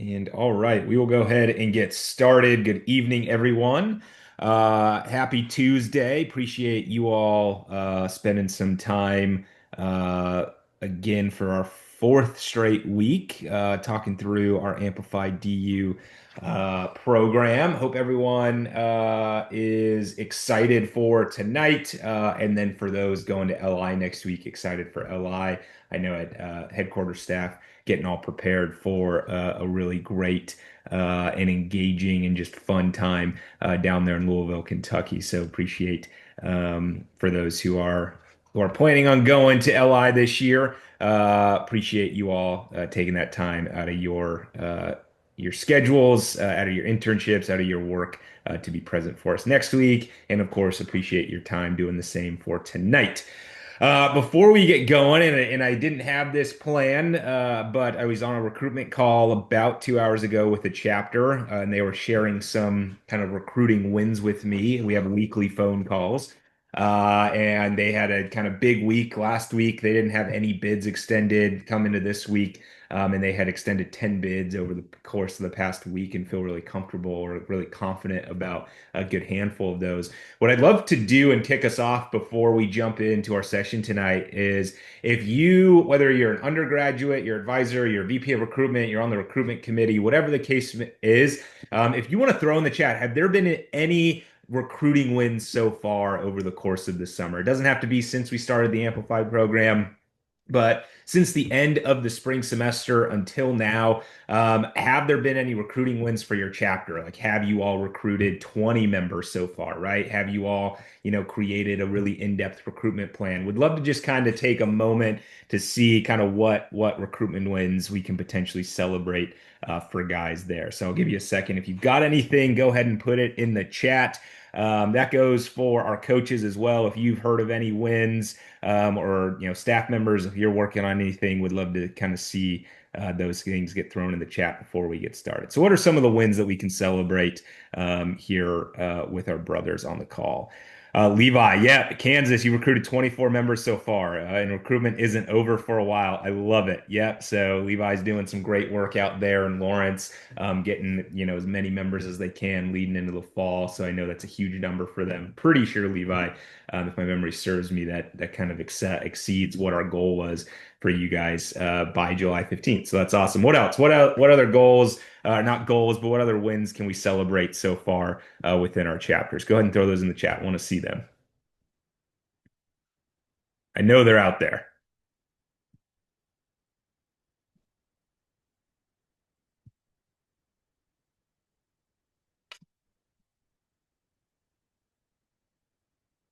And all right, we will go ahead and get started. Good evening, everyone. Happy Tuesday. Appreciate you all spending some time uh, again for our fourth straight week talking through our Amplify DU program. Hope everyone is excited for tonight. And then for those going to LI next week, excited for LI. I know at headquarters staff getting all prepared for a really great and engaging and just fun time down there in Louisville, Kentucky. So appreciate for those who are planning on going to LI this year. Appreciate you all taking that time out of your schedules, out of your internships, out of your work to be present for us next week. And of course, appreciate your time doing the same for tonight. Before we get going, and I didn't have this plan, but I was on a recruitment call about 2 hours ago with a chapter, and they were sharing some kind of recruiting wins with me. We have weekly phone calls, and they had a kind of big week last week. They didn't have any bids extended come into this week, and they had extended 10 bids over the course of the past week and feel really comfortable or really confident about a good handful of those. What I'd love to do and kick us off before we jump into our session tonight is if you, whether you're an undergraduate, your advisor, your VP of recruitment, you're on the recruitment committee, whatever the case is, if you want to throw in the chat, have there been any recruiting wins so far over the course of the summer? It doesn't have to be since we started the Amplify program. But since the end of the spring semester until now, have there been any recruiting wins for your chapter? Like, have you all recruited 20 members so far, right? Have you all, created a really in-depth recruitment plan? Would love to just kind of take a moment to see kind of what recruitment wins we can potentially celebrate for guys there. So I'll give you a second. If you've got anything, go ahead and put it in the chat. That goes for our coaches as well. If you've heard of any wins, or staff members, if you're working on anything, would love to kind of see those things get thrown in the chat before we get started. So, what are some of the wins that we can celebrate here with our brothers on the call? Levi, yeah, Kansas, you recruited 24 members so far, and recruitment isn't over for a while. I love it. Yep. So Levi's doing some great work out there in Lawrence, getting as many members as they can leading into the fall. So I know that's a huge number for them. Pretty sure Levi, if my memory serves me, that kind of exceeds what our goal was for you guys by July 15th. So that's awesome. What else? What other goals? Not goals, but what other wins can we celebrate so far within our chapters? Go ahead and throw those in the chat. I want to see them. I know they're out there.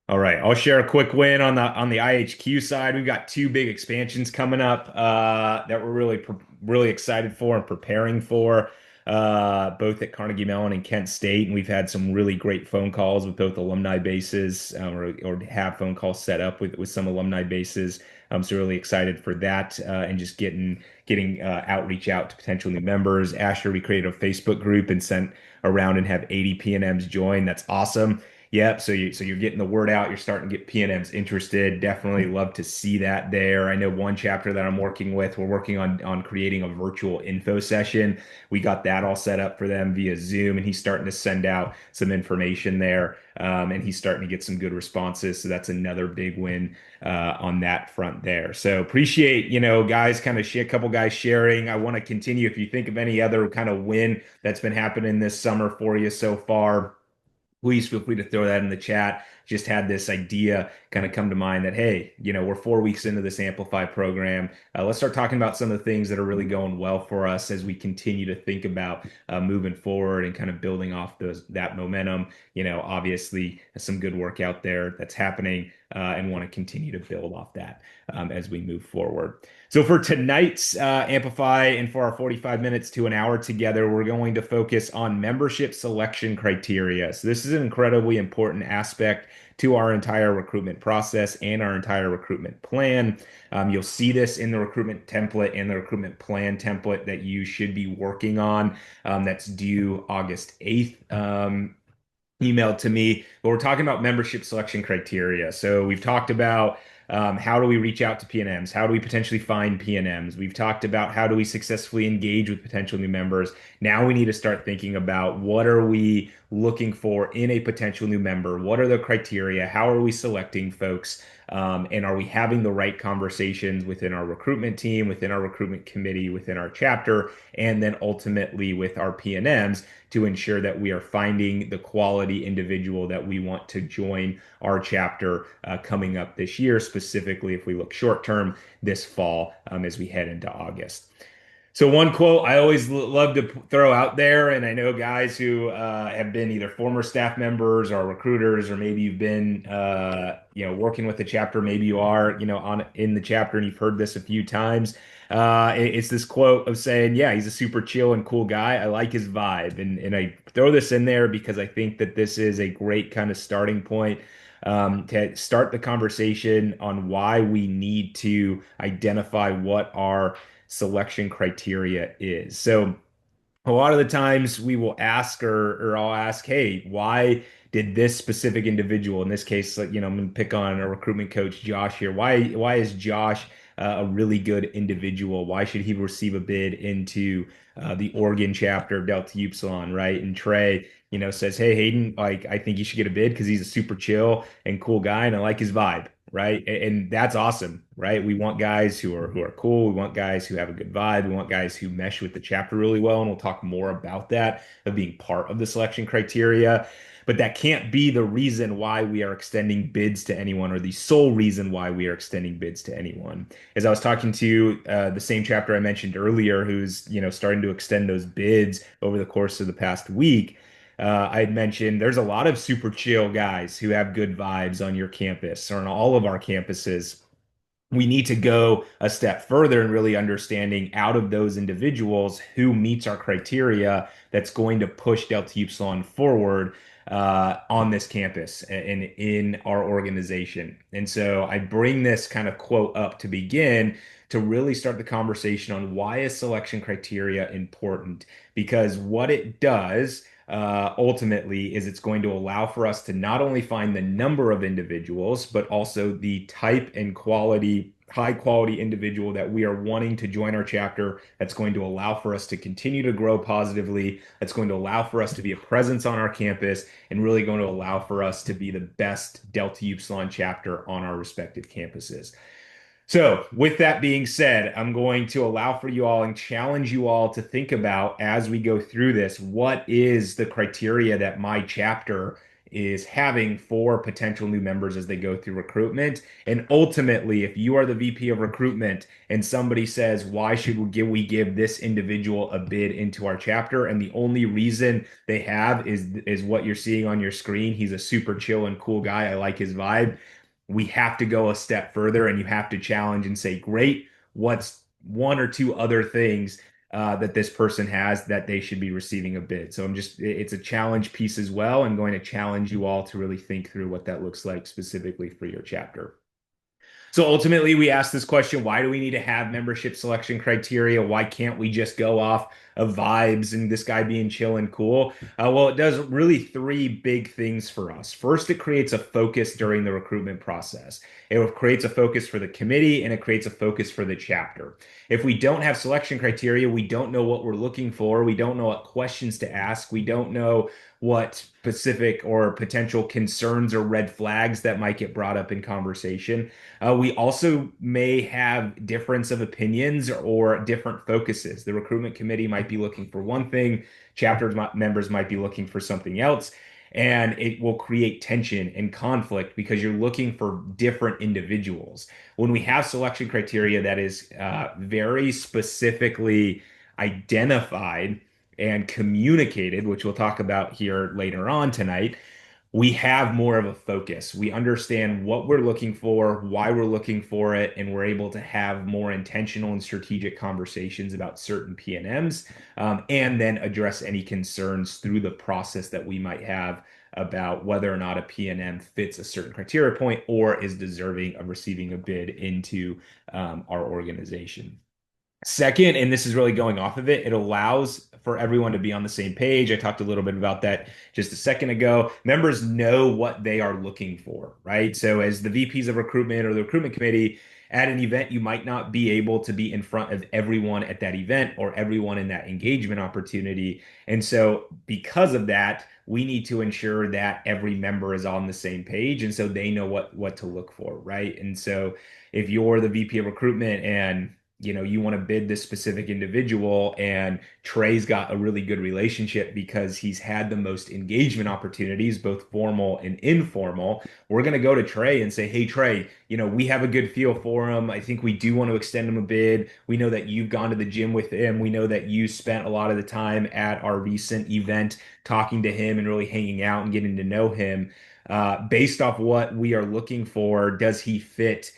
All right, I'll share a quick win on the IHQ side. We've got two big expansions coming up that we're really excited for and preparing for, both at Carnegie Mellon and Kent State. And we've had some really great phone calls with both alumni bases, or have phone calls set up with some alumni bases. So really excited for that, and just getting outreach out to potential new members. Asher, we created a Facebook group and sent around and have 80 PNMs join. That's awesome. Yep. So you're getting the word out. You're starting to get PNMs interested. Definitely love to see that there. I know one chapter that I'm working with, we're working on creating a virtual info session. We got that all set up for them via Zoom, and he's starting to send out some information there. And he's starting to get some good responses. So that's another big win on that front there. So appreciate, guys, kind of a couple guys sharing. I want to continue. If you think of any other kind of win that's been happening this summer for you so far, please feel free to throw that in the chat. Just had this idea kind of come to mind that, hey, we're 4 weeks into this Amplify program. Let's start talking about some of the things that are really going well for us as we continue to think about moving forward and kind of building off that momentum. Obviously, some good work out there that's happening, and want to continue to build off that as we move forward. So for tonight's Amplify and for our 45 minutes to an hour together, we're going to focus on membership selection criteria. So this is an incredibly important aspect to our entire recruitment process and our entire recruitment plan. You'll see this in the recruitment template and the recruitment plan template that you should be working on. That's due August 8th. Emailed to me, but we're talking about membership selection criteria. So we've talked about How do we reach out to PNMs? How do we potentially find PNMs? We've talked about how do we successfully engage with potential new members. Now we need to start thinking about what are we looking for in a potential new member? What are the criteria? How are we selecting folks? And are we having the right conversations within our recruitment team, within our recruitment committee, within our chapter, and then ultimately with our PNMs to ensure that we are finding the quality individual that we want to join our chapter coming up this year, specifically if we look short term this fall as we head into August. So one quote I always love to throw out there, and I know guys who have been either former staff members or recruiters, or maybe you've been, working with the chapter. Maybe you are, on in the chapter, and you've heard this a few times. It's this quote of saying, "Yeah, he's a super chill and cool guy. I like his vibe," and I throw this in there because I think that this is a great kind of starting point to start the conversation on why we need to identify what our selection criteria is. So a lot of the times we will ask or I'll ask, hey, why did this specific individual, in this case, like, I'm going to pick on a recruitment coach, Josh here. Why is Josh a really good individual? Why should he receive a bid into the Oregon chapter of Delta Upsilon, right? And Trey, says, hey, Hayden, like I think you should get a bid because he's a super chill and cool guy, and I like his vibe. Right. And that's awesome, right? We want guys who are cool. We want guys who have a good vibe. We want guys who mesh with the chapter really well. And we'll talk more about that of being part of the selection criteria. But that can't be the reason why we are extending bids to anyone or the sole reason why we are extending bids to anyone. As I was talking to the same chapter I mentioned earlier, who's, starting to extend those bids over the course of the past week. I had mentioned there's a lot of super chill guys who have good vibes on your campus or on all of our campuses. We need to go a step further in really understanding out of those individuals who meets our criteria that's going to push Delta Upsilon forward on this campus and in our organization. And so I bring this kind of quote up to begin to really start the conversation on why is selection criteria important? Because what it does ultimately is it's going to allow for us to not only find the number of individuals, but also the type and quality, high quality individual that we are wanting to join our chapter. That's going to allow for us to continue to grow positively. That's going to allow for us to be a presence on our campus and really going to allow for us to be the best Delta Upsilon chapter on our respective campuses. So, with that being said, I'm going to allow for you all and challenge you all to think about as we go through this, what is the criteria that my chapter is having for potential new members as they go through recruitment? And ultimately, if you are the VP of recruitment and somebody says, why should we give this individual a bid into our chapter? And the only reason they have is what you're seeing on your screen. He's a super chill and cool guy. I like his vibe. We have to go a step further and you have to challenge and say, great, what's one or two other things that this person has that they should be receiving a bid? So it's a challenge piece as well. I'm going to challenge you all to really think through what that looks like specifically for your chapter. So ultimately, we ask this question, why do we need to have membership selection criteria? Why can't we just go off of vibes and this guy being chill and cool? Well, it does really three big things for us. First, it creates a focus during the recruitment process. It creates a focus for the committee and it creates a focus for the chapter. If we don't have selection criteria, we don't know what we're looking for. We don't know what questions to ask. We don't know what specific or potential concerns or red flags that might get brought up in conversation. We also may have difference of opinions or different focuses. The recruitment committee might be looking for one thing, chapter members might be looking for something else, and it will create tension and conflict because you're looking for different individuals. When we have selection criteria that is very specifically identified and communicated, which we'll talk about here later on tonight, we have more of a focus. We understand what we're looking for, why we're looking for it, and we're able to have more intentional and strategic conversations about certain PNMs, and then address any concerns through the process that we might have about whether or not a PNM fits a certain criteria point or is deserving of receiving a bid into our organization. Second, and this is really going off of it, it allows for everyone to be on the same page. I talked a little bit about that just a second ago. Members know what they are looking for, right? So, as the VPs of recruitment or the recruitment committee at an event, you might not be able to be in front of everyone at that event or everyone in that engagement opportunity. And so, because of that, we need to ensure that every member is on the same page, and so they know what to look for, right? And so, if you're the VP of recruitment and you want to bid this specific individual, and Trey's got a really good relationship because he's had the most engagement opportunities, both formal and informal. We're going to go to Trey and say, hey, Trey, we have a good feel for him. I think we do want to extend him a bid. We know that you've gone to the gym with him. We know that you spent a lot of the time at our recent event talking to him and really hanging out and getting to know him. Based off what we are looking for, does he fit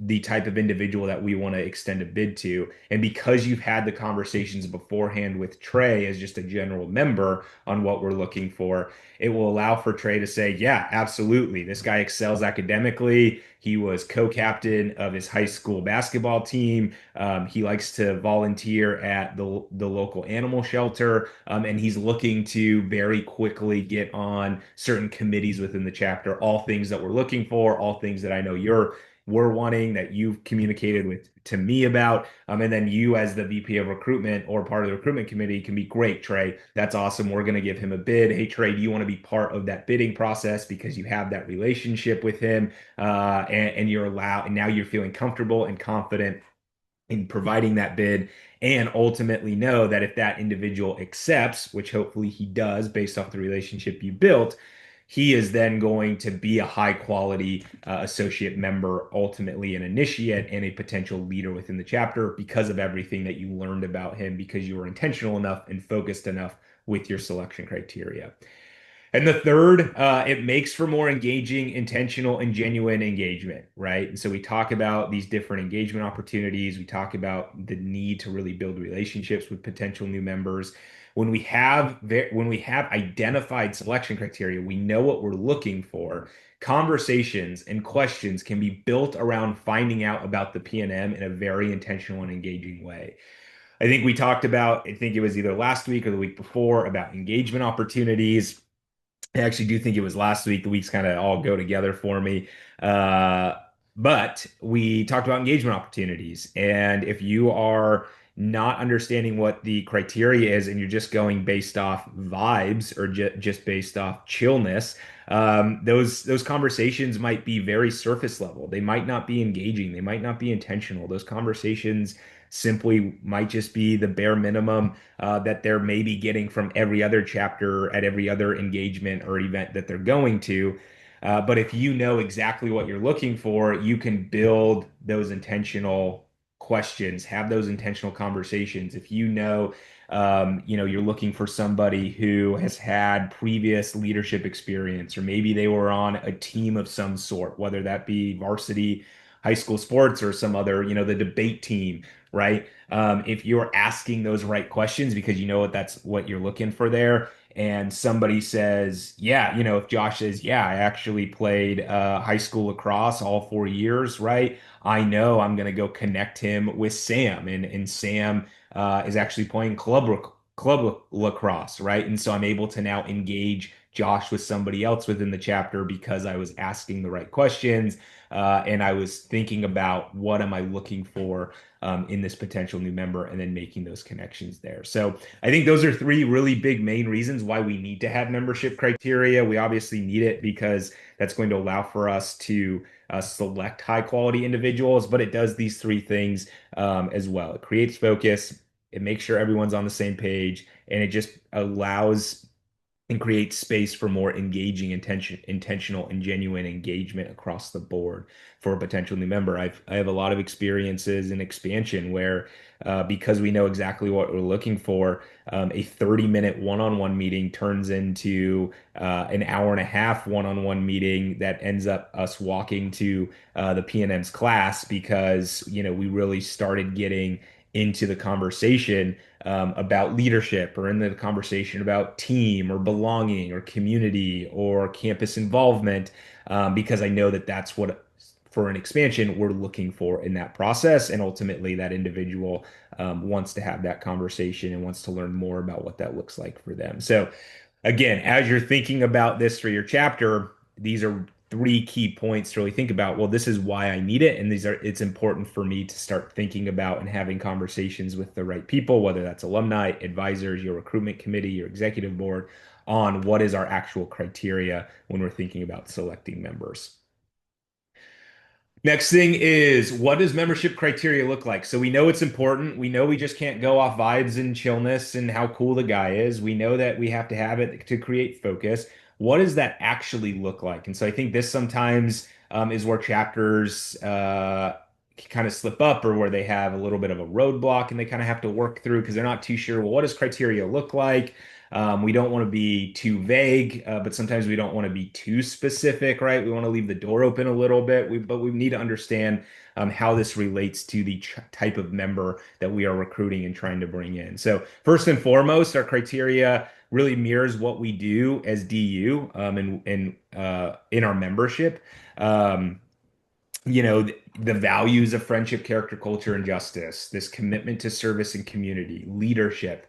the type of individual that we want to extend a bid to? And because you've had the conversations beforehand with Trey as just a general member on what we're looking for, it will allow for Trey to say, yeah, absolutely. This guy excels academically. He was co-captain of his high school basketball team. He likes to volunteer at the local animal shelter, and he's looking to very quickly get on certain committees within the chapter. All things that we're looking for, all things that I know we're wanting, that you've communicated with to me about. And then you, as the VP of recruitment or part of the recruitment committee, can be great, Trey. That's awesome. We're going to give him a bid. Hey, Trey, do you want to be part of that bidding process because you have that relationship with him, and you're allowed, and now you're feeling comfortable and confident in providing that bid, and ultimately know that if that individual accepts, which hopefully he does based off the relationship you built, he is then going to be a high quality associate member, ultimately an initiate and a potential leader within the chapter because of everything that you learned about him, because you were intentional enough and focused enough with your selection criteria. And the third, it makes for more engaging, intentional, and genuine engagement, right? And so we talk about these different engagement opportunities. We talk about the need to really build relationships with potential new members. When we have identified selection criteria, we know what we're looking for. Conversations and questions can be built around finding out about the P&M in a very intentional and engaging way. I think we talked about, I think it was either last week or the week before, about engagement opportunities. I actually do think it was last week. The weeks kind of all go together for me. Uh, but we talked about engagement opportunities. And if you are not understanding what the criteria is and you're just going based off vibes or just based off chillness, those conversations might be very surface level. They might not be engaging. They might not be intentional. Those conversations simply might just be the bare minimum that they're maybe getting from every other chapter at every other engagement or event that they're going to. But if you know exactly what you're looking for, you can build those intentional questions, have those intentional conversations. If you're looking for somebody who has had previous leadership experience, or maybe they were on a team of some sort, whether that be varsity high school sports or some other, the debate team, right? If you're asking those right questions because you know that's what you're looking for there, and somebody says, yeah, if Josh says, yeah, I actually played high school lacrosse all 4 years, right? I know I'm going to go connect him with Sam, and Sam is actually playing club lacrosse, right? And so I'm able to now engage Josh with somebody else within the chapter because I was asking the right questions, and I was thinking about what am I looking for in this potential new member, and then making those connections there. So I think those are three really big main reasons why we need to have membership criteria. We obviously need it because that's going to allow for us to select high quality individuals, but it does these three things as well. It creates focus, it makes sure everyone's on the same page, and it just allows and create space for more engaging, intentional, and genuine engagement across the board for a potential new member. I have a lot of experiences in expansion where, because we know exactly what we're looking for, a 30-minute one-on-one meeting turns into an hour and a half one-on-one meeting that ends up us walking to the P&M's class because we really started getting into the conversation about leadership, or in the conversation about team or belonging or community or campus involvement, because I know that that's what for an expansion we're looking for in that process. And ultimately, that individual wants to have that conversation and wants to learn more about what that looks like for them. So, again, as you're thinking about this for your chapter, these are three key points to really think about. Well, this is why I need it, and it's important for me to start thinking about and having conversations with the right people, whether that's alumni, advisors, your recruitment committee, your executive board, on what is our actual criteria when we're thinking about selecting members. Next thing is, what does membership criteria look like? So we know it's important. We know we just can't go off vibes and chillness and how cool the guy is. We know that we have to have it to create focus. What does that actually look like? And so I think this sometimes is where chapters kind of slip up, or where they have a little bit of a roadblock and they kind of have to work through because they're not too sure, well, what does criteria look like? We don't want to be too vague, but sometimes we don't want to be too specific, right? We want to leave the door open a little bit, but we need to understand how this relates to the type of member that we are recruiting and trying to bring in. So first and foremost, our criteria really mirrors what we do as DU in our membership. Um, the values of friendship, character, culture, and justice, this commitment to service and community, leadership,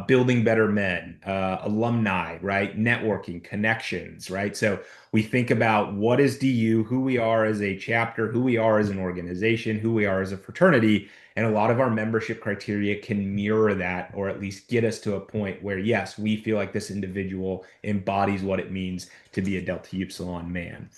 building better men, alumni, right? Networking, connections, right? So we think about what is DU, who we are as a chapter, who we are as an organization, who we are as a fraternity. And a lot of our membership criteria can mirror that, or at least get us to a point where, yes, we feel like this individual embodies what it means to be a Delta Upsilon man.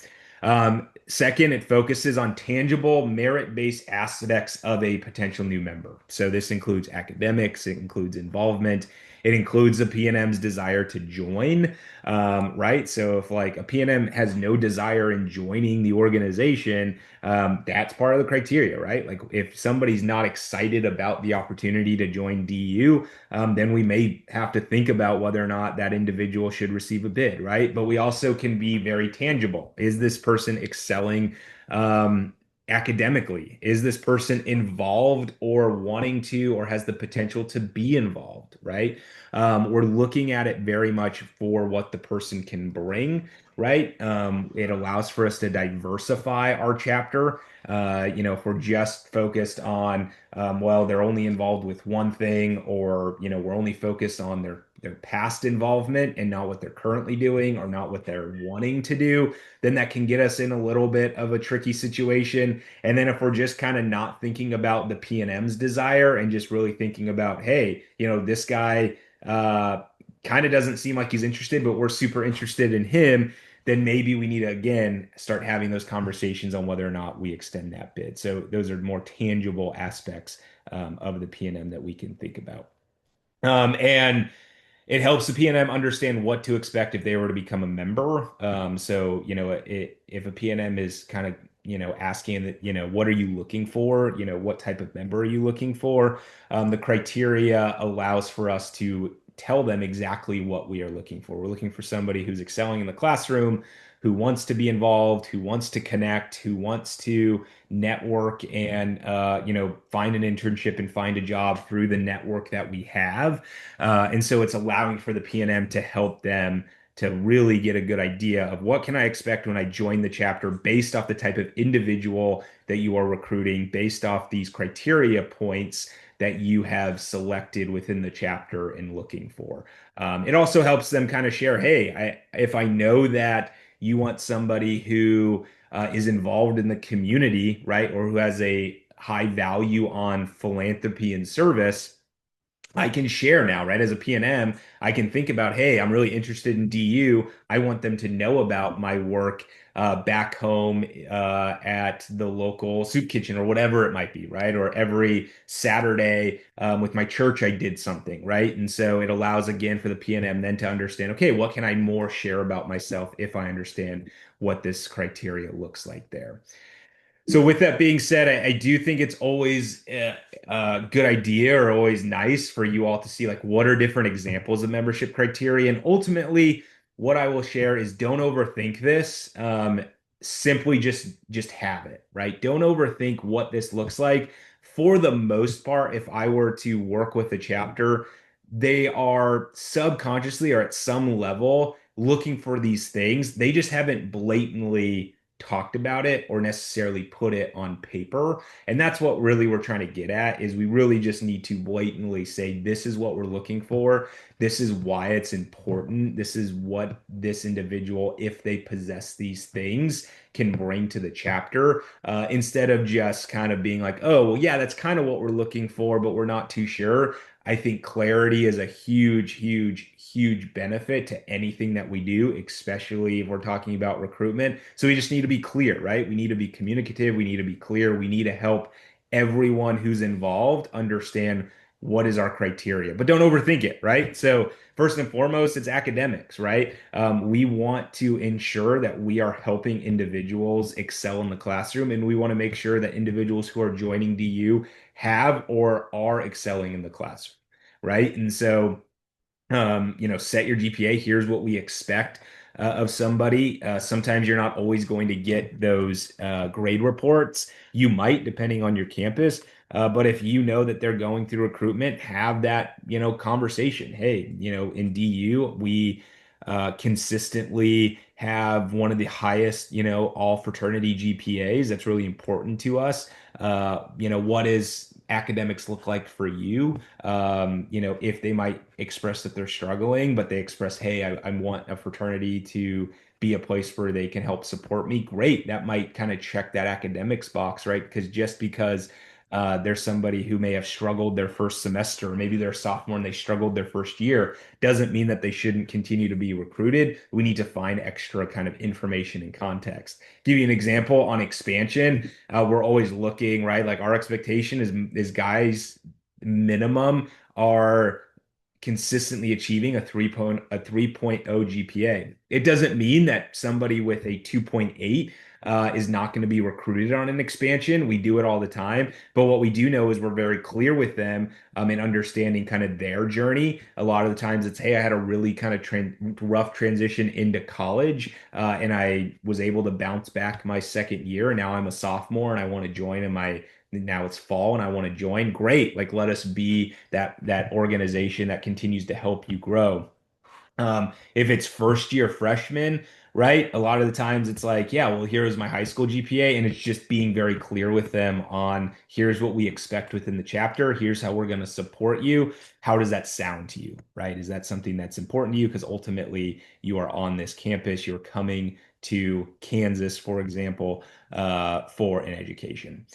Second, it focuses on tangible, merit-based aspects of a potential new member. So this includes academics, it includes involvement, it includes the PNM's desire to join, right? So if like a PNM has no desire in joining the organization, that's part of the criteria, right? Like if somebody's not excited about the opportunity to join DU, then we may have to think about whether or not that individual should receive a bid, right? But we also can be very tangible. Is this person excelling academically? Is this person involved or wanting to, or has the potential to be involved, right? We're looking at it very much for what the person can bring, right? It allows for us to diversify our chapter. If we're just focused on well, they're only involved with one thing, or we're only focused on their past involvement and not what they're currently doing or not what they're wanting to do, then that can get us in a little bit of a tricky situation. And then if we're just kind of not thinking about the PNM's desire and just really thinking about, hey, this guy kind of doesn't seem like he's interested, but we're super interested in him, then maybe we need to again start having those conversations on whether or not we extend that bid. So those are more tangible aspects of the PNM that we can think about. And it helps the PNM understand what to expect if they were to become a member. So, if a PNM is kind of, asking that, what are you looking for? What type of member are you looking for? The criteria allows for us to tell them exactly what we are looking for. We're looking for somebody who's excelling in the classroom, who wants to be involved, who wants to connect, who wants to network and, find an internship and find a job through the network that we have. And so it's allowing for the PNM to help them to really get a good idea of what can I expect when I join the chapter based off the type of individual that you are recruiting, based off these criteria points that you have selected within the chapter and looking for. It also helps them kind of share, hey, if I know that you want somebody who is involved in the community, right, or who has a high value on philanthropy and service, I can share now, right? As a PNM, I can think about, hey, I'm really interested in DU. I want them to know about my work back home at the local soup kitchen or whatever it might be, right? Or every Saturday with my church, I did something, right? And so it allows again for the PNM then to understand, okay, what can I more share about myself if I understand what this criteria looks like there. So with that being said, I do think it's always a good idea or always nice for you all to see like what are different examples of membership criteria. And ultimately, what I will share is don't overthink this. Simply just have it, right? Don't overthink what this looks like. For the most part, if I were to work with a chapter, they are subconsciously or at some level looking for these things. They just haven't blatantly talked about it or necessarily put it on paper. And that's what really we're trying to get at is we really just need to blatantly say, this is what we're looking for. This is why it's important. This is what this individual, if they possess these things, can bring to the chapter, instead of just kind of being like, oh, well, yeah, that's kind of what we're looking for, but we're not too sure. I think clarity is a huge, huge, huge benefit to anything that we do, especially if we're talking about recruitment. So we just need to be clear, right? We need to be communicative. We need to be clear. We need to help everyone who's involved understand what is our criteria, but don't overthink it, right? So first and foremost, it's academics, right? We want to ensure that we are helping individuals excel in the classroom, and we want to make sure that individuals who are joining DU have or are excelling in the classroom, right? And so set your GPA. Here's what we expect of somebody. Sometimes you're not always going to get those grade reports. You might, depending on your campus. But if you know that they're going through recruitment, have that, conversation. Hey, in DU, we consistently have one of the highest, all fraternity GPAs. That's really important to us. What does academics look like for you? If they might express that they're struggling, but they express, hey, I want a fraternity to be a place where they can help support me. Great. That might kind of check that academics box, right? Because just because there's somebody who may have struggled their first semester, or maybe they're a sophomore and they struggled their first year, doesn't mean that they shouldn't continue to be recruited. We need to find extra kind of information and context. Give you an example on expansion. We're always looking, right? Like our expectation is guys minimum are consistently achieving a 3.0 GPA. It doesn't mean that somebody with a 2.8 is not going to be recruited on an expansion. We do it all the time. But what we do know is we're very clear with them in understanding kind of their journey. A lot of the times it's, hey, I had a really kind of rough transition into college, and I was able to bounce back my second year. And now I'm a sophomore and I want to join in my now it's fall and I want to join. Great. Like let us be that organization that continues to help you grow. If it's first year freshman, right? A lot of the times it's like, yeah, well, here is my high school GPA, and it's just being very clear with them on here's what we expect within the chapter. Here's how we're going to support you. How does that sound to you, right? Is that something that's important to you? Because ultimately you are on this campus, you're coming to Kansas, for example, for an education.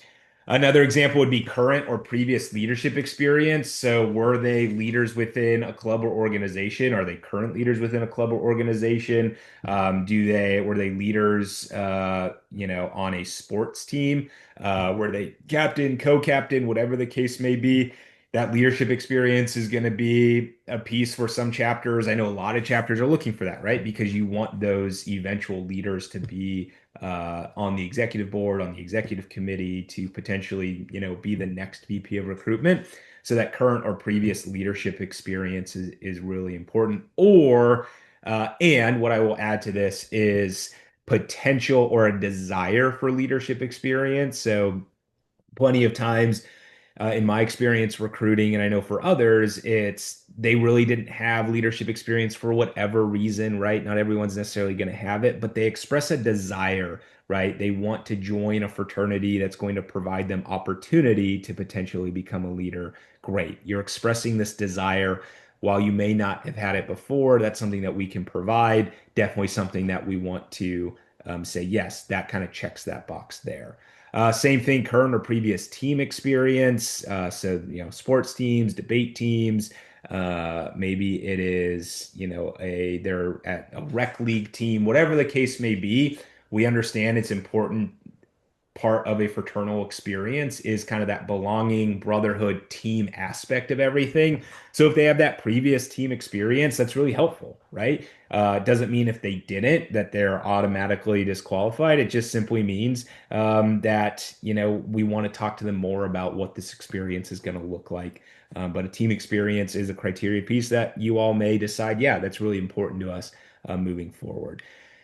Another example would be current or previous leadership experience. So, were they leaders within a club or organization? Are they current leaders within a club or organization? Were they leaders, on a sports team? Were they captain, co-captain, whatever the case may be? That leadership experience is going to be a piece for some chapters. I know a lot of chapters are looking for that, right? Because you want those eventual leaders to be on the executive board, on the executive committee to potentially, be the next VP of recruitment. So that current or previous leadership experience is really important. And what I will add to this is potential or a desire for leadership experience. So plenty of times in my experience recruiting, and I know for others, it's they really didn't have leadership experience for whatever reason, right? Not everyone's necessarily going to have it, but they express a desire, right? They want to join a fraternity that's going to provide them opportunity to potentially become a leader. Great. You're expressing this desire. While you may not have had it before, that's something that we can provide. Definitely something that we want to say, yes, that kind of checks that box there. Same thing, current or previous team experience. So, sports teams, debate teams. Maybe it is, they're at a rec league team, whatever the case may be. We understand it's important part of a fraternal experience is kind of that belonging, brotherhood, team aspect of everything. So if they have that previous team experience, that's really helpful, right? It doesn't mean if they didn't that they're automatically disqualified. It just simply means that, we want to talk to them more about what this experience is going to look like. But a team experience is a criteria piece that you all may decide, yeah, that's really important to us moving forward.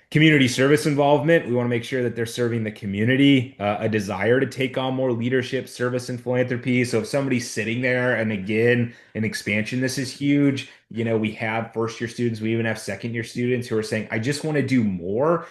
Community service involvement. We want to make sure that they're serving the community, a desire to take on more leadership, service, and philanthropy. So if somebody's sitting there, and again, an expansion, this is huge. We have first year students, we even have second year students who are saying, I just want to do more.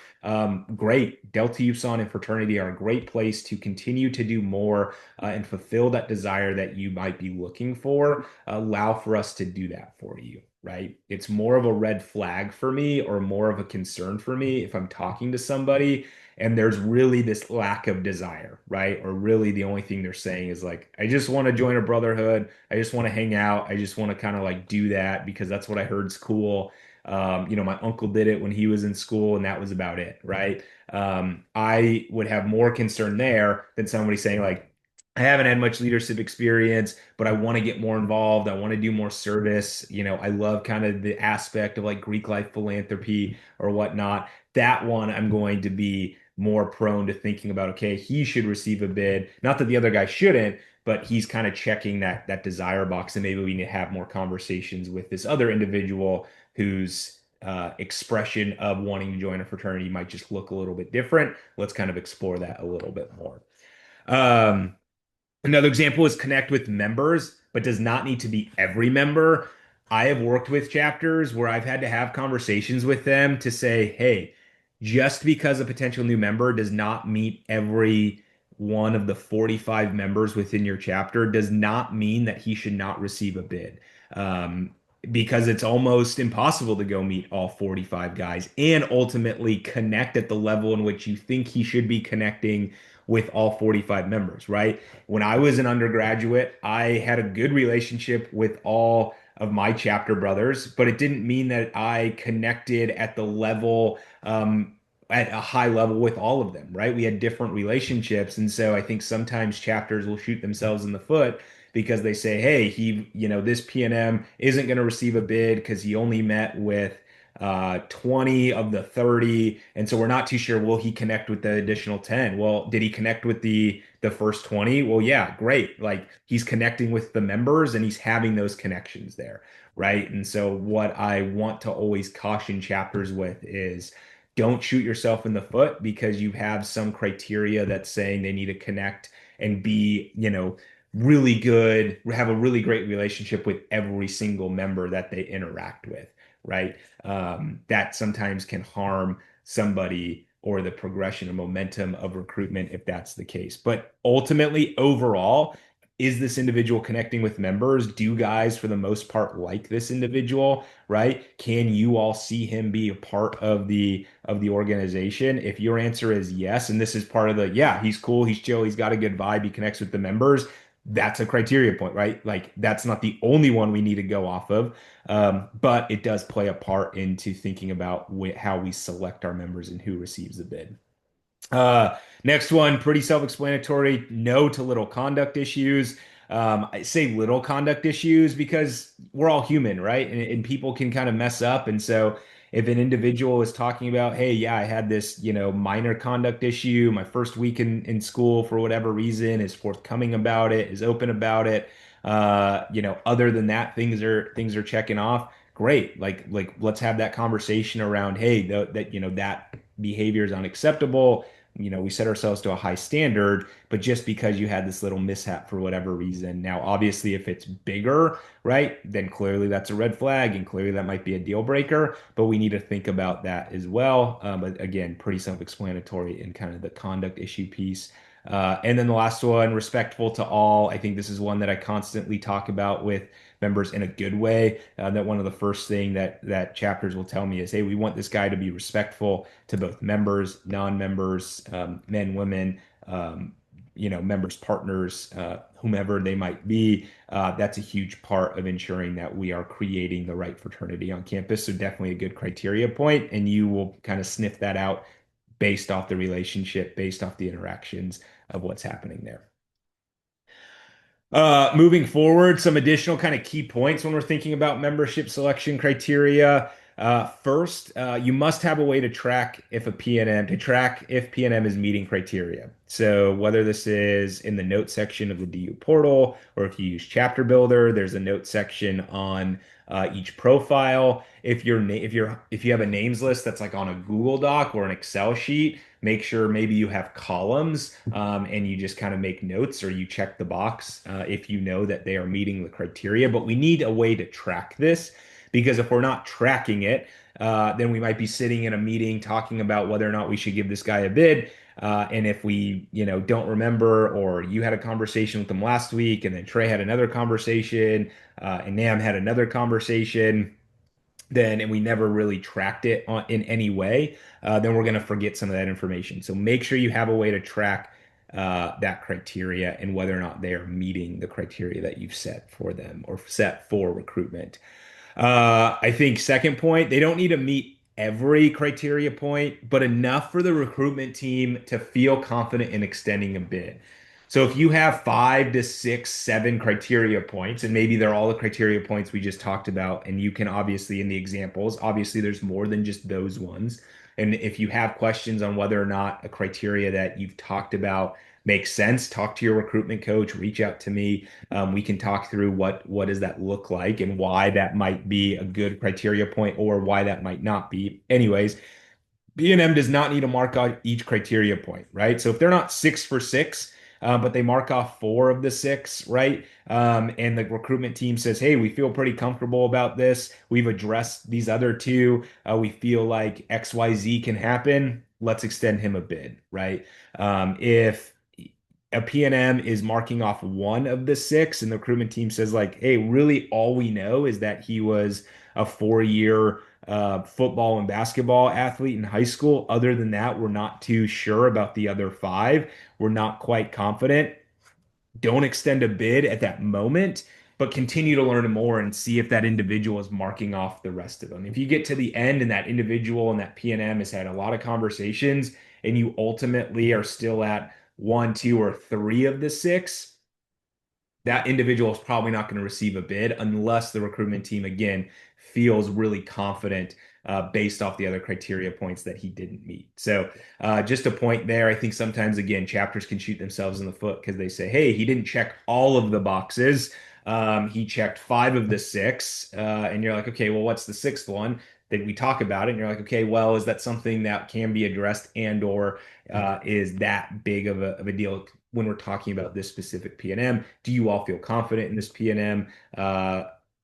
Great. Delta Upsilon and fraternity are a great place to continue to do more and fulfill that desire that you might be looking for. Allow for us to do that for you, right? It's more of a red flag for me or more of a concern for me if I'm talking to somebody and there's really this lack of desire, right? Or really the only thing they're saying is like, I just want to join a brotherhood. I just want to hang out. I just want to kind of like do that because that's what I heard's cool. My uncle did it when he was in school, and that was about it, right? I would have more concern there than somebody saying like, I haven't had much leadership experience, but I want to get more involved. I want to do more service. I love kind of the aspect of like Greek life philanthropy or whatnot. That one I'm going to be more prone to thinking about, okay, he should receive a bid. Not that the other guy shouldn't, but he's kind of checking that desire box, and maybe we need to have more conversations with this other individual whose expression of wanting to join a fraternity might just look a little bit different. Let's kind of explore that a little bit more. Um, Another example is connect with members, but does not need to be every member. I have worked with chapters where I've had to have conversations with them to say, hey, just because a potential new member does not meet every one of the 45 members within your chapter does not mean that he should not receive a bid. Um, because it's almost impossible to go meet all 45 guys and ultimately connect at the level in which you think he should be connecting with all 45 members, right? When I was an undergraduate, I had a good relationship with all of my chapter brothers, but it didn't mean that I connected at the level, at a high level with all of them, right? We had different relationships. And so I think sometimes chapters will shoot themselves in the foot because they say, hey, this PNM isn't going to receive a bid because he only met with 20 of the 30, and so we're not too sure, will he connect with the additional 10? Well, did he connect with the first 20? Well, yeah, great. Like he's connecting with the members and he's having those connections there, right? And so what I want to always caution chapters with is don't shoot yourself in the foot because you have some criteria that's saying they need to connect and be, really good, have a really great relationship with every single member that they interact with, right? That sometimes can harm somebody or the progression and momentum of recruitment if that's the case. But ultimately, overall, is this individual connecting with members? Do guys, for the most part, like this individual, right? Can you all see him be a part of the organization? If your answer is yes, and this is part of the yeah, he's cool, he's chill, he's got a good vibe, he connects with the members. That's a criteria point, right? Like that's not the only one we need to go off of. But it does play a part into thinking about how we select our members and who receives the bid. Next one, pretty self-explanatory. No to little conduct issues. I say little conduct issues because we're all human, right? And people can kind of mess up. And so if an individual is talking about, hey, yeah, I had this, minor conduct issue, my first week in school for whatever reason, is forthcoming about it, is open about it. Other than that, things are checking off. Great. Like let's have that conversation around, hey, that behavior is unacceptable. We set ourselves to a high standard, but just because you had this little mishap for whatever reason. Now, obviously, if it's bigger, right, then clearly that's a red flag and clearly that might be a deal breaker, but we need to think about that as well. But again, pretty self-explanatory in kind of the conduct issue piece. And then the last one, respectful to all. I think this is one that I constantly talk about with members in a good way. That one of the first thing that chapters will tell me is, hey, we want this guy to be respectful to both members, non-members, men, women, members, partners, whomever they might be. That's a huge part of ensuring that we are creating the right fraternity on campus. So definitely a good criteria point, and you will kind of sniff that out based off the relationship, based off the interactions of what's happening there. Moving forward, some additional kind of key points when we're thinking about membership selection criteria. First, you must have a way to track if PNM is meeting criteria. So whether this is in the note section of the DU portal or if you use Chapter Builder, there's a note section on each profile. If you have a names list that's like on a Google Doc or an Excel sheet, make sure maybe you have columns and you just kind of make notes or you check the box if you know that they are meeting the criteria. But we need a way to track this because if we're not tracking it, then we might be sitting in a meeting talking about whether or not we should give this guy a bid. And if we, don't remember, or you had a conversation with them last week, and then Trey had another conversation, and Nam had another conversation, then and we never really tracked it in any way, then we're going to forget some of that information. So make sure you have a way to track that criteria and whether or not they are meeting the criteria that you've set for them or set for recruitment. I think second point, they don't need to meet every criteria point, but enough for the recruitment team to feel confident in extending a bid. So if you have 5 to 6, 7 criteria points, and maybe they're all the criteria points we just talked about, and you can obviously in the examples, obviously there's more than just those ones. And if you have questions on whether or not a criteria that you've talked about makes sense, talk to your recruitment coach, reach out to me. We can talk through what does that look like and why that might be a good criteria point or why that might not be. Anyways, B&M does not need to mark out each criteria point, right? So if they're not 6 for 6, but they mark off 4 of the 6, right? And the recruitment team says, hey, we feel pretty comfortable about this. We've addressed these other two. We feel like XYZ can happen. Let's extend him a bid, right? If a P&M is marking off 1 of the 6 and the recruitment team says like, hey, really all we know is that he was a 4-year football and basketball athlete in high school. Other than that, we're not too sure about the other 5. We're not quite confident. Don't extend a bid at that moment, but continue to learn more and see if that individual is marking off the rest of them. If you get to the end and that individual and that P&M has had a lot of conversations and you ultimately are still at 1, 2, or 3 of the 6, that individual is probably not going to receive a bid unless the recruitment team, again, feels really confident based off the other criteria points that he didn't meet. So, just a point there. I think sometimes, again, chapters can shoot themselves in the foot because they say, hey, he didn't check all of the boxes. He checked 5 of the 6. And you're like, okay, well, what's the sixth one? Then we talk about it, and you're like, okay, well, is that something that can be addressed and or is that big of a deal when we're talking about this specific P&M? Do you all feel confident in this P&M?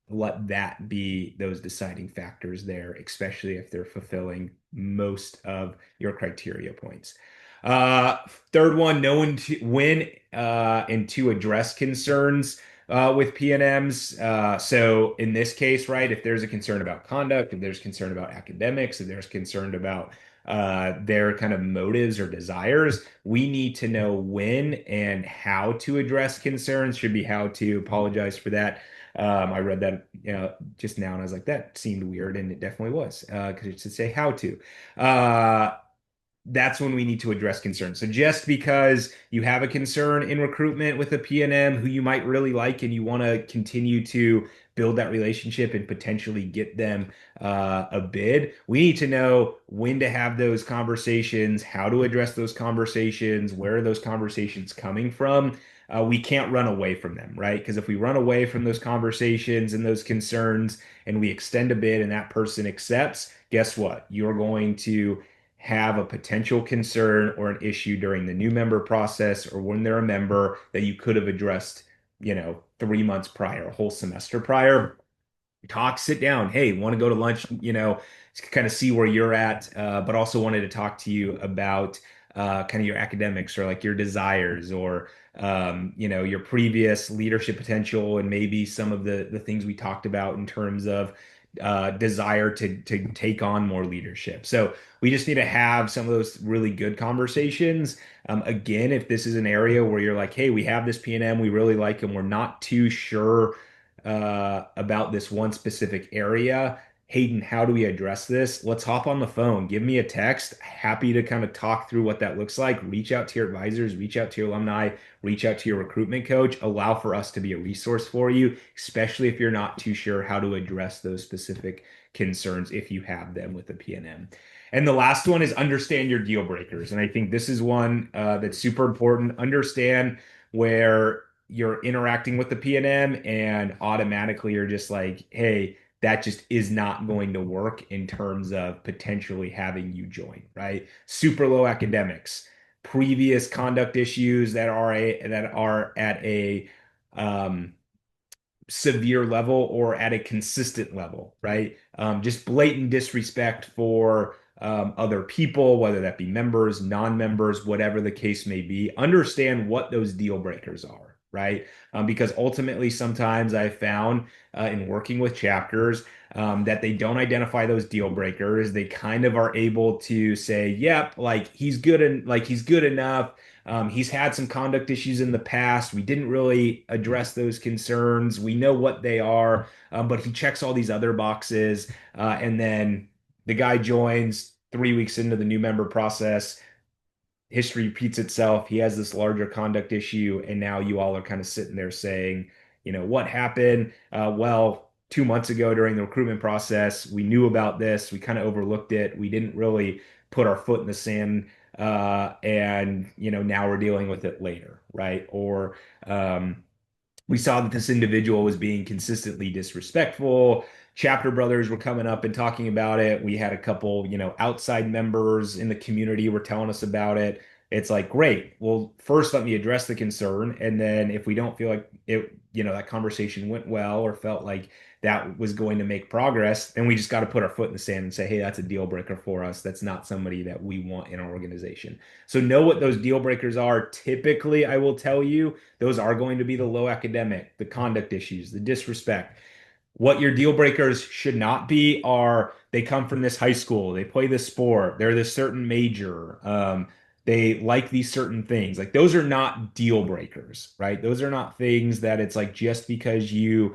Let that be those deciding factors there, especially if they're fulfilling most of your criteria points. Uh, Third one, know when and to address concerns with P&Ms. So in this case, right, if there's a concern about conduct, if there's concern about academics, if there's concern about their kind of motives or desires, we need to know when and how to address concerns. Should be how to. Apologize for that. I read that just now, and I was like, that seemed weird, and it definitely was because it should say how to. That's when we need to address concerns. So just because you have a concern in recruitment with a P&M who you might really like and you want to continue to build that relationship and potentially get them a bid, we need to know when to have those conversations, how to address those conversations, where are those conversations coming from. We can't run away from them, right? Because if we run away from those conversations and those concerns and we extend a bid and that person accepts, guess what? You're going to have a potential concern or an issue during the new member process or when they're a member that you could have addressed, 3 months prior, a whole semester prior. Talk, sit down. Hey, want to go to lunch, kind of see where you're at, but also wanted to talk to you about kind of your academics or like your desires or your previous leadership potential and maybe some of the things we talked about in terms of desire to take on more leadership. So we just need to have some of those really good conversations. Again, if this is an area where you're like, hey, we have this P&M, we really like them, we're not too sure about this one specific area. Hayden, how do we address this? Let's hop on the phone. Give me a text. Happy to kind of talk through what that looks like. Reach out to your advisors, reach out to your alumni, reach out to your recruitment coach. Allow for us to be a resource for you, especially if you're not too sure how to address those specific concerns if you have them with the PNM. And the last one is understand your deal breakers. And I think this is one that's super important. Understand where you're interacting with the PNM and automatically you're just like, hey, that just is not going to work in terms of potentially having you join, right? Super low academics, previous conduct issues that are at a um, severe level or at a consistent level, right? Just blatant disrespect for other people, whether that be members, non-members, whatever the case may be. Understand what those deal breakers are, right? Because ultimately, sometimes I've found in working with chapters that they don't identify those deal breakers. They kind of are able to say, "Yep, like he's good and like he's good enough." He's had some conduct issues in the past. We didn't really address those concerns. We know what they are, but he checks all these other boxes. And then the guy joins 3 weeks into the new member process. History repeats itself. He has this larger conduct issue. And now you all are kind of sitting there saying, what happened? Well, 2 months ago during the recruitment process, we knew about this. We kind of overlooked it. We didn't really put our foot in the sand and now we're dealing with it later, right? Or we saw that this individual was being consistently disrespectful. Chapter brothers were coming up and talking about it. We had a couple, outside members in the community were telling us about it. It's like, great. Well, first let me address the concern, and then if we don't feel like it, that conversation went well or felt like that was going to make progress, then we just got to put our foot in the sand and say, hey, that's a deal breaker for us. That's not somebody that we want in our organization. So know what those deal breakers are. Typically, I will tell you, those are going to be the low academic, the conduct issues, the disrespect. What your deal breakers should not be are they come from this high school, they play this sport, they're this certain major, they like these certain things. Like those are not deal breakers, right? Those are not things that it's like just because you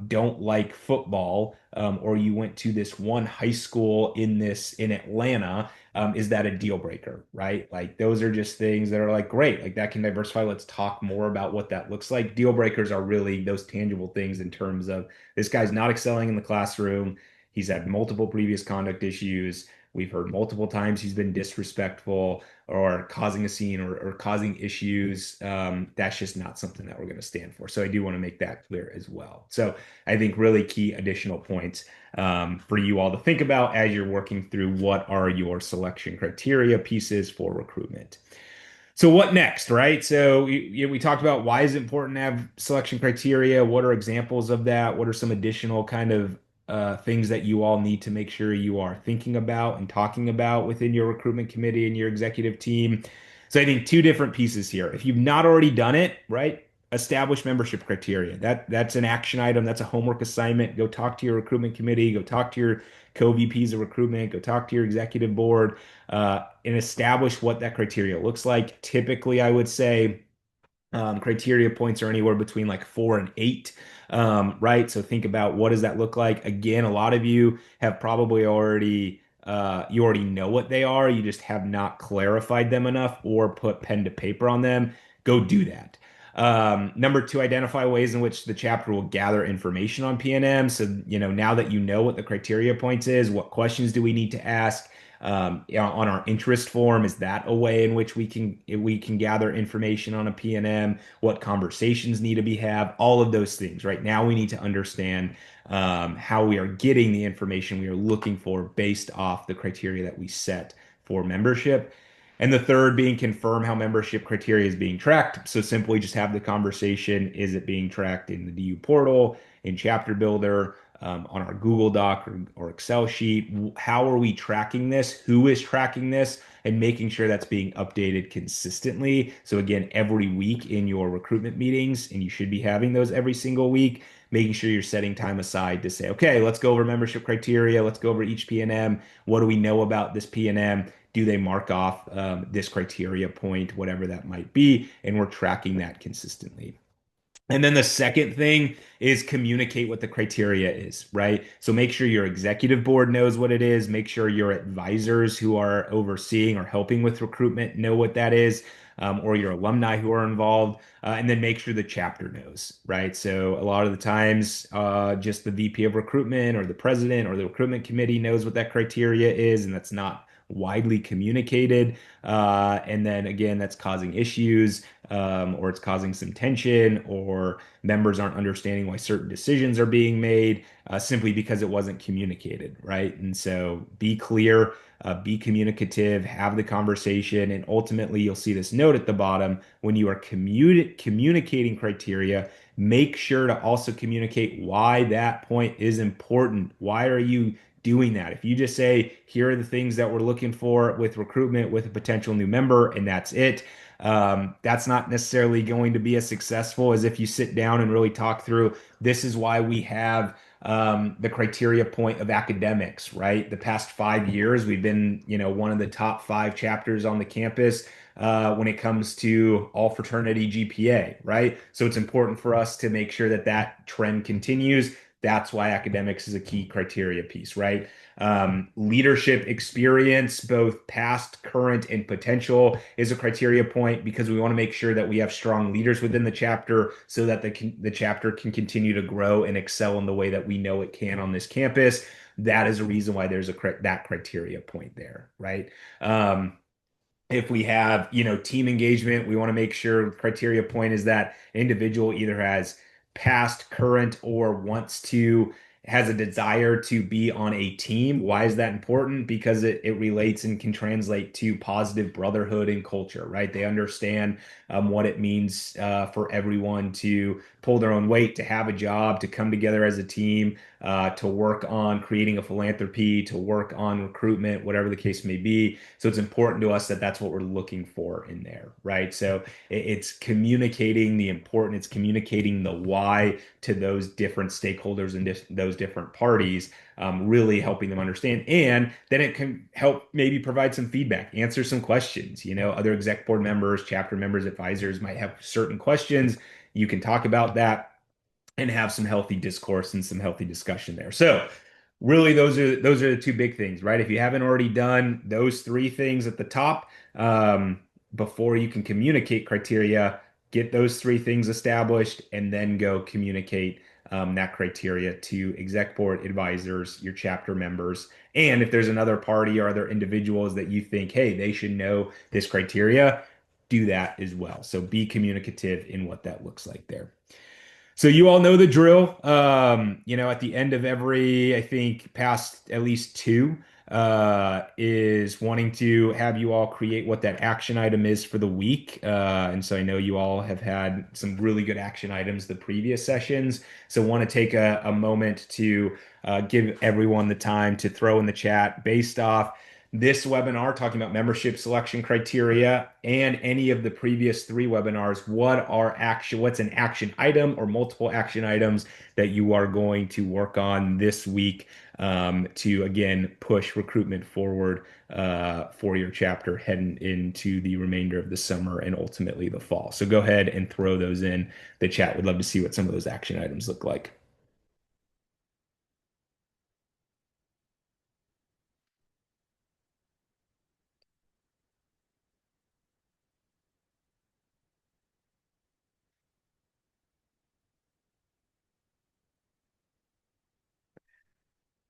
don't like football or you went to this one high school in Atlanta, is that a deal breaker, right? Like those are just things that are like great, like that can diversify. Let's talk more about what that looks like. Deal breakers are really those tangible things in terms of this guy's not excelling in the classroom. He's had multiple previous conduct issues. We've heard multiple times he's been disrespectful or causing a scene or causing issues. That's just not something that we're going to stand for. So I do want to make that clear as well. So I think really key additional points for you all to think about as you're working through what are your selection criteria pieces for recruitment. So what next, right? So we talked about why is it important to have selection criteria? What are examples of that? What are some additional kind of things that you all need to make sure you are thinking about and talking about within your recruitment committee and your executive team? So I think two different pieces here. If you've not already done it, right? Establish membership criteria. That's an action item. That's a homework assignment. Go talk to your recruitment committee. Go talk to your co-VPs of recruitment. Go talk to your executive board and establish what that criteria looks like. Typically, I would say criteria points are anywhere between like 4 and 8, right? So think about what does that look like. Again, a lot of you have probably you already know what they are. You just have not clarified them enough or put pen to paper on them. Go do that. Number two, identify ways in which the chapter will gather information on PNM. So, now that you know what the criteria points is, what questions do we need to ask? On our interest form, is that a way in which we can gather information on a PNM? What conversations need to be had? All of those things. Right now, we need to understand how we are getting the information we are looking for based off the criteria that we set for membership. And the third being confirm how membership criteria is being tracked. So simply just have the conversation. Is it being tracked in the DU portal, in Chapter Builder, on our Google Doc or Excel sheet? How are we tracking this? Who is tracking this? And making sure that's being updated consistently. So again, every week in your recruitment meetings, and you should be having those every single week, making sure you're setting time aside to say, okay, let's go over membership criteria. Let's go over each PNM. What do we know about this PNM? Do they mark off this criteria point, whatever that might be? And we're tracking that consistently. And then the second thing is communicate what the criteria is, right? So make sure your executive board knows what it is. Make sure your advisors who are overseeing or helping with recruitment know what that is, or your alumni who are involved. And then make sure the chapter knows, right? So a lot of the times, just the VP of recruitment or the president or the recruitment committee knows what that criteria is, and that's not widely communicated. And then again, that's causing issues, or it's causing some tension, or members aren't understanding why certain decisions are being made, simply because it wasn't communicated, right? And so be clear, be communicative, have the conversation, and ultimately you'll see this note at the bottom when you are communicating criteria. Make sure to also communicate why that point is important. Why are you doing that? If you just say, here are the things that we're looking for with recruitment with a potential new member, and that's it, that's not necessarily going to be as successful as if you sit down and really talk through, this is why we have the criteria point of academics, right? The past 5 years, we've been, one of the top five chapters on the campus when it comes to all fraternity GPA, right? So it's important for us to make sure that that trend continues. That's why academics is a key criteria piece, right? Leadership experience, both past, current, and potential, is a criteria point because we want to make sure that we have strong leaders within the chapter so that the chapter can continue to grow and excel in the way that we know it can on this campus. That is a reason why there's that criteria point there, right? If we have, team engagement, we want to make sure criteria point is that individual either has past, current, or has a desire to be on a team. Why is that important? Because it relates and can translate to positive brotherhood and culture, right? They understand what it means for everyone to pull their own weight, to have a job, to come together as a team, to work on creating a philanthropy, to work on recruitment, whatever the case may be. So it's important to us that that's what we're looking for in there, right? So it's communicating the important, it's communicating the why to those different stakeholders and those different parties, really helping them understand. And then it can help maybe provide some feedback, answer some questions. Other exec board members, chapter members, advisors might have certain questions. You can talk about that and have some healthy discourse and some healthy discussion there. So really those are the two big things, right? If you haven't already done those three things at the top, before you can communicate criteria, get those three things established and then go communicate that criteria to exec board advisors, your chapter members. And if there's another party or other individuals that you think, hey, they should know this criteria, do that as well. So be communicative in what that looks like there. So you all know the drill. At the end of every, I think, past at least two, is wanting to have you all create what that action item is for the week. And so I know you all have had some really good action items the previous sessions. So want to take a moment to give everyone the time to throw in the chat based off this webinar talking about membership selection criteria and any of the previous three webinars. What's an action item or multiple action items that you are going to work on this week, to again push recruitment forward for your chapter heading into the remainder of the summer and ultimately the fall. So go ahead and throw those in the chat. We'd love to see what some of those action items look like.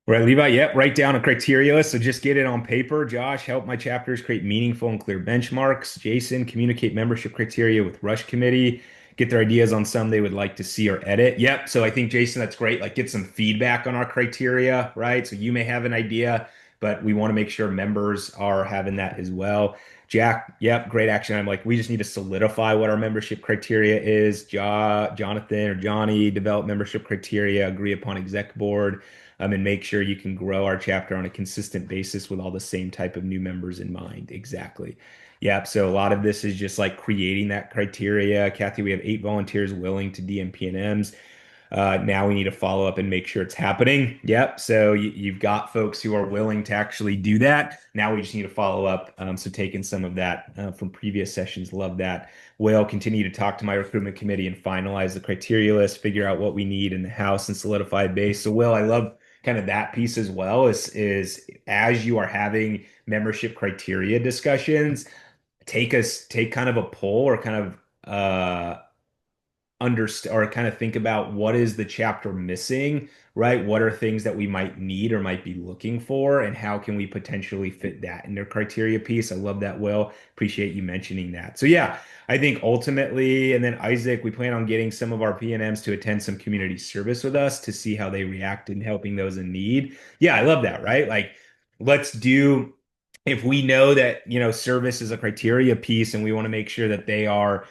Right, Levi. Yep, write down a criteria list. So just get it on paper. Josh, help my chapters create meaningful and clear benchmarks. Jason, communicate membership criteria with Rush Committee. Get their ideas on some they would like to see or edit. Yep. So I think, Jason, that's great. Like, get some feedback on our criteria, right? So you may have an idea, but we want to make sure members are having that as well. Jack, yep, great action. I'm like, we just need to solidify what our membership criteria is. Jonathan or Johnny, develop membership criteria, agree upon exec board, and make sure you can grow our chapter on a consistent basis with all the same type of new members in mind. Exactly. Yep. So a lot of this is just like creating that criteria. Kathy, we have 8 volunteers willing to DM PNMs. Now we need to follow up and make sure it's happening. Yep. So you've got folks who are willing to actually do that. Now we just need to follow up. So taking some of that from previous sessions, love that. We'll continue to talk to my recruitment committee and finalize the criteria list, figure out what we need in the house and solidify a base. So Will, I love kind of that piece as well, is as you are having membership criteria discussions, take kind of a poll or kind of understand or kind of think about what is the chapter missing, right? What are things that we might need or might be looking for, and how can we potentially fit that in their criteria piece? I love that, Will. Appreciate you mentioning that. So yeah, I think ultimately, and then Isaac, we plan on getting some of our PNMs to attend some community service with us to see how they react in helping those in need. Yeah, I love that, right? Like, let's do, if we know that, service is a criteria piece and we want to make sure that they are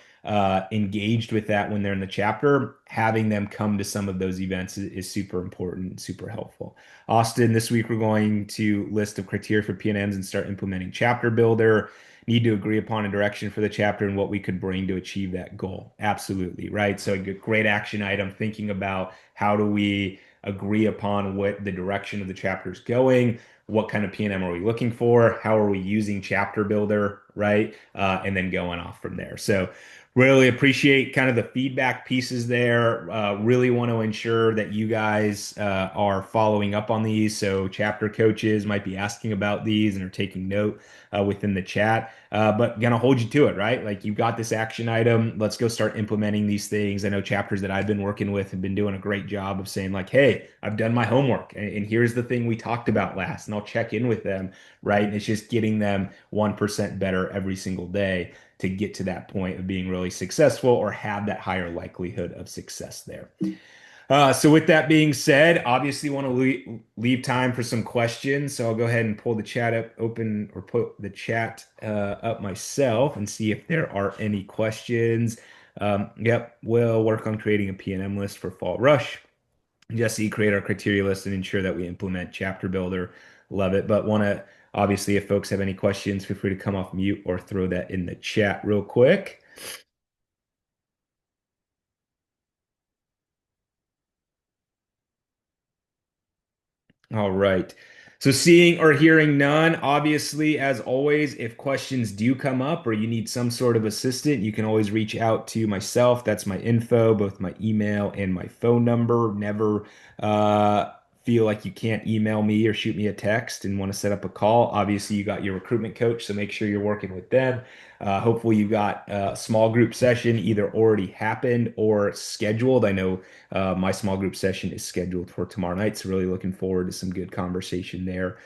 engaged with that when they're in the chapter, having them come to some of those events is super important, super helpful. Austin, this week we're going to list of criteria for PNMs and start implementing chapter builder. Need to agree upon a direction for the chapter and what we could bring to achieve that goal. Absolutely, right? So a great action item, thinking about how do we agree upon what the direction of the chapter is going, what kind of PNM are we looking for, how are we using chapter builder, right? And then going off from there. So really appreciate kind of the feedback pieces there. Really want to ensure that you guys are following up on these. So chapter coaches might be asking about these and are taking note within the chat. But gonna hold you to it, right? Like, you've got this action item. Let's go start implementing these things. I know chapters that I've been working with have been doing a great job of saying like, hey, I've done my homework and here's the thing we talked about last, and I'll check in with them, right? And it's just getting them 1% better every single day to get to that point of being really successful or have that higher likelihood of success there. So with that being said, obviously want to leave time for some questions. So I'll go ahead and pull the chat up open, or put the chat up myself and see if there are any questions. Yep, we'll work on creating a PNM list for Fall Rush. Jesse, create our criteria list and ensure that we implement chapter builder. Love it. But want to, obviously, if folks have any questions, feel free to come off mute or throw that in the chat real quick. All right. So seeing or hearing none, obviously, as always, if questions do come up or you need some sort of assistant, you can always reach out to myself. That's my info, both my email and my phone number. Never feel like you can't email me or shoot me a text and want to set up a call. Obviously, you got your recruitment coach, so make sure you're working with them. Hopefully, you've got a small group session either already happened or scheduled. I know my small group session is scheduled for tomorrow night, so really looking forward to some good conversation there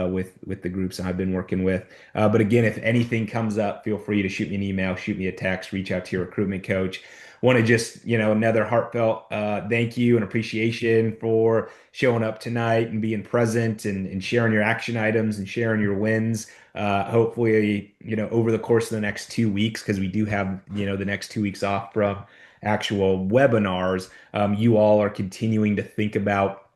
with the groups I've been working with. But again, if anything comes up, feel free to shoot me an email, shoot me a text, reach out to your recruitment coach. Want to just, another heartfelt thank you and appreciation for showing up tonight and being present and sharing your action items and sharing your wins. Hopefully, over the course of the next 2 weeks, because we do have, the next 2 weeks off from actual webinars, you all are continuing to think about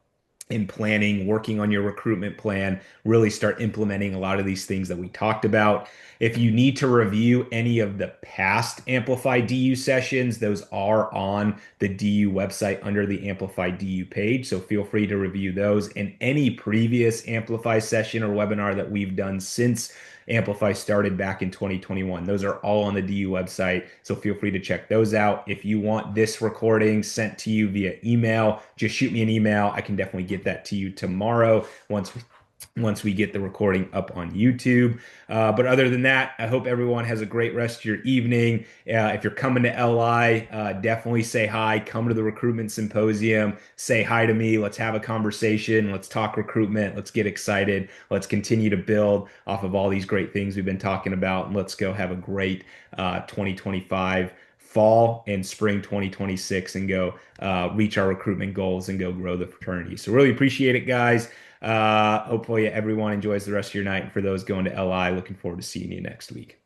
in planning, working on your recruitment plan, really start implementing a lot of these things that we talked about. If you need to review any of the past Amplify DU sessions, those are on the DU website under the Amplify DU page. So feel free to review those, and any previous Amplify session or webinar that we've done since Amplify started back in 2021. Those are all on the DU website, so feel free to check those out. If you want this recording sent to you via email, just shoot me an email. I can definitely get that to you tomorrow once we get the recording up on YouTube. But other than that, I hope everyone has a great rest of your evening. If you're coming to LI, definitely say hi. Come to the recruitment symposium. Say hi to me. Let's have a conversation. Let's talk recruitment. Let's get excited. Let's continue to build off of all these great things we've been talking about. And let's go have a great 2025 fall and spring 2026 and go reach our recruitment goals and go grow the fraternity. So really appreciate it, guys. Hopefully everyone enjoys the rest of your night. And for those going to LI, looking forward to seeing you next week.